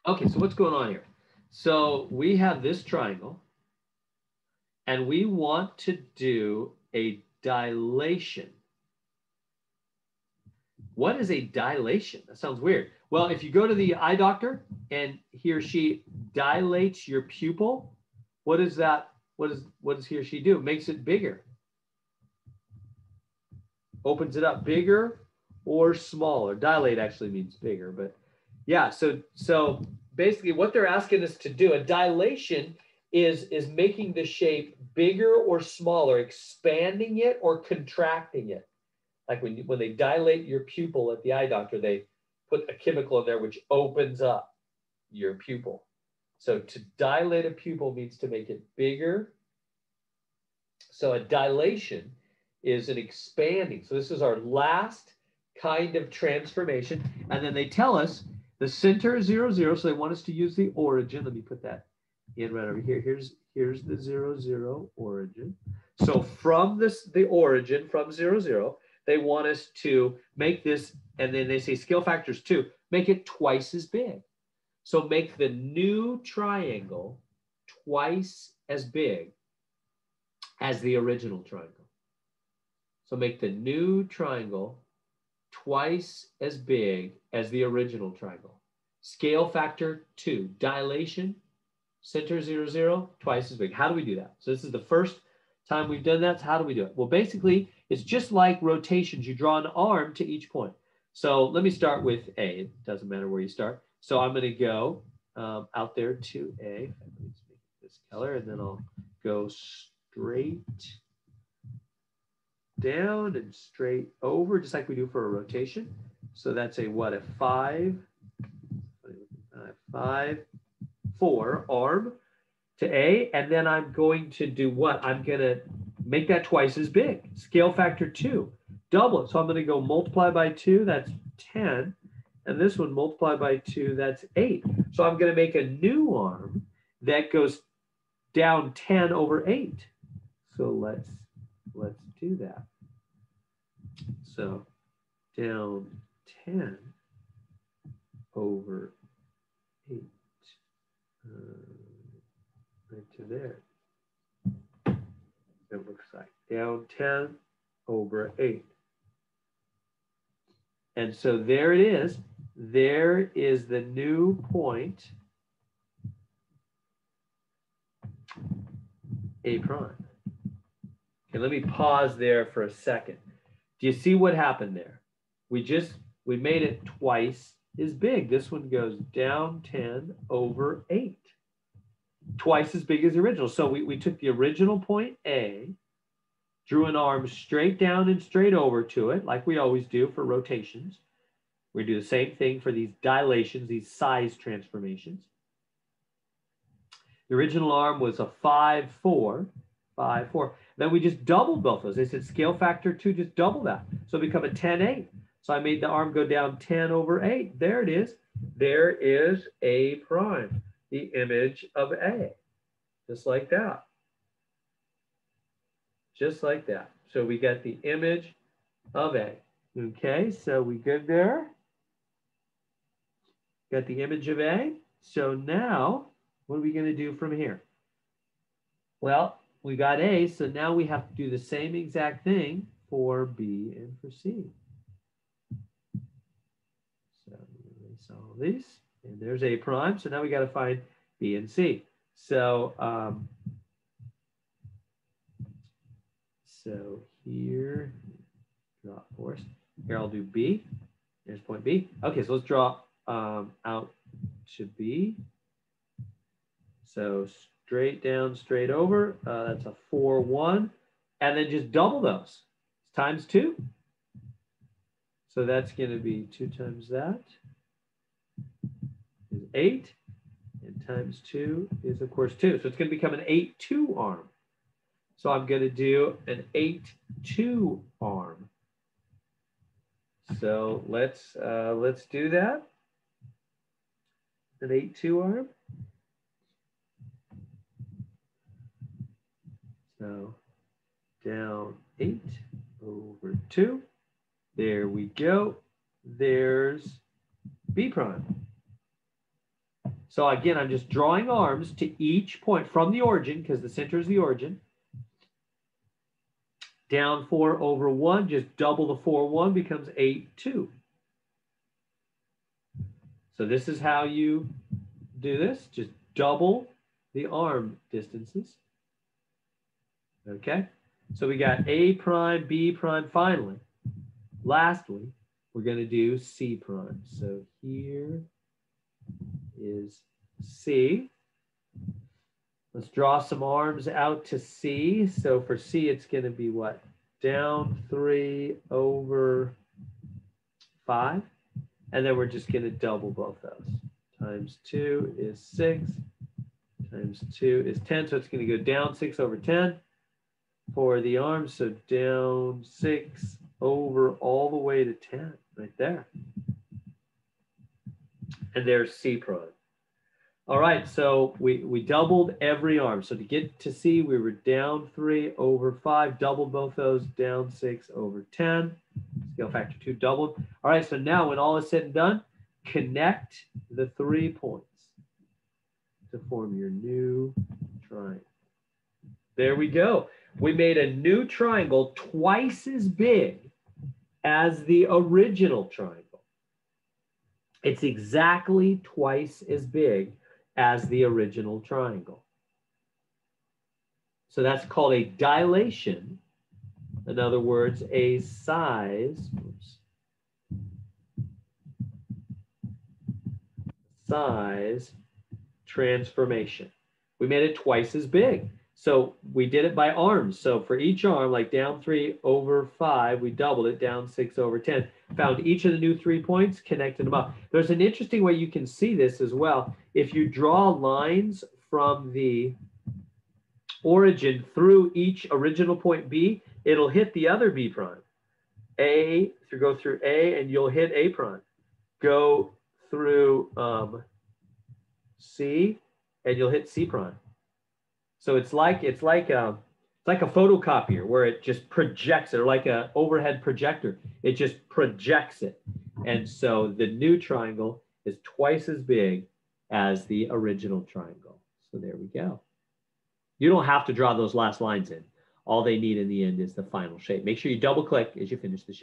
Okay, so what's going on here? So we have this triangle, and we want to do a dilation. What is a dilation? That sounds weird. Well, if you go to the eye doctor and he or she dilates your pupil, what is that? What does he or she do? Makes it bigger. Opens it up bigger or smaller. Dilate actually means bigger, but yeah, so basically what they're asking us to do, a dilation is making the shape bigger or smaller, expanding it or contracting it. Like when they dilate your pupil at the eye doctor, they put a chemical in there which opens up your pupil. So to dilate a pupil means to make it bigger. So a dilation is an expanding. So this is our last kind of transformation. And then they tell us the center is 0, 0. So they want us to use the origin. Let me put that in right over here. Here's the 0, 0 origin. So from the origin, from 0, 0, they want us to make this, and then they say scale factors 2, make it twice as big. So make the new triangle twice as big as the original triangle. So make the new triangle twice as big as the original triangle. Scale factor 2, dilation, center 0, 0, twice as big. How do we do that? So this is the first time we've done that. So how do we do it? Well, basically, it's just like rotations. You draw an arm to each point. So let me start with A. It doesn't matter where you start. So I'm going to go out there to A. Let's make this color, and then I'll go straight down and straight over, just like we do for a rotation. So that's a what? A 5, 5, 4 arm to A. And then I'm going to do what? I'm going to make that twice as big. Scale factor 2, double it. So I'm going to go multiply by 2, that's 10. And this one multiply by 2, that's 8. So I'm going to make a new arm that goes down 10 over 8. So let's do that. So down 10 over 8, right to there. It looks like down 10 over 8. And so there it is. There is the new point, A prime. Okay, let me pause there for a second. Do you see what happened there? We made it twice as big. This one goes down 10 over 8. Twice as big as the original. So we took the original point A, drew an arm straight down and straight over to it, like we always do for rotations. We do the same thing for these dilations, these size transformations. The original arm was a 5, 4, 5, 4. Then we just doubled both those. They said scale factor 2, just double that. So it become a 10, 8. So I made the arm go down 10 over 8. There it is. There is A prime, the image of A. Just like that. Just like that. So we got the image of A. Okay, so we good there? Got the image of A. So now, what are we going to do from here? Well, we got A, so now we have to do the same exact thing for B and for C. So erase all these, and there's A prime. So now we got to find B and C. So here, draw it for us. Here I'll do B. There's point B. Okay, so let's draw out to B. So straight down, straight over. That's a 4, 1. And then just double those. It's times 2. So that's going to be 2 times that is 8. And times 2 is, of course, 2. So it's going to become an 8, 2 arm. So I'm going to do an 8, 2 arm. So let's do that. An 8, 2 arm. So down 8 over 2. There we go. There's B prime. So again, I'm just drawing arms to each point from the origin, because the center is the origin. Down 4 over 1, just double the 4, 1 becomes 8, 2. So this is how you do this. Just double the arm distances. Okay? So we got A prime, B prime. Finally, lastly, we're going to do C prime. So here is C. Let's draw some arms out to C. So for C, it's going to be what? Down 3 over 5. And then we're just going to double both those. Times 2 is 6. Times 2 is 10. So it's going to go down 6 over 10 for the arms. So down 6 over all the way to 10 right there. And there's C prime. All right, so we doubled every arm. So to get to C, we were down 3 over 5, doubled both those, down 6 over 10. Scale factor 2 doubled. All right, so now when all is said and done, connect the 3 points to form your new triangle. There we go. We made a new triangle twice as big as the original triangle. It's exactly twice as big as the original triangle. So that's called a dilation. In other words, a size transformation. We made it twice as big. So we did it by arms. So for each arm, like down 3 over 5, we doubled it, down 6 over 10. Found each of the new 3 points, connected them up. There's an interesting way you can see this as well. If you draw lines from the origin through each original point B, it'll hit the other B prime. Go through A, and you'll hit A prime. Go through C, and you'll hit C prime. So it's like a photocopier where it just projects it, or like an overhead projector. It just projects it. And so the new triangle is twice as big as the original triangle. So there we go. You don't have to draw those last lines in. All they need in the end is the final shape. Make sure you double click as you finish the shape.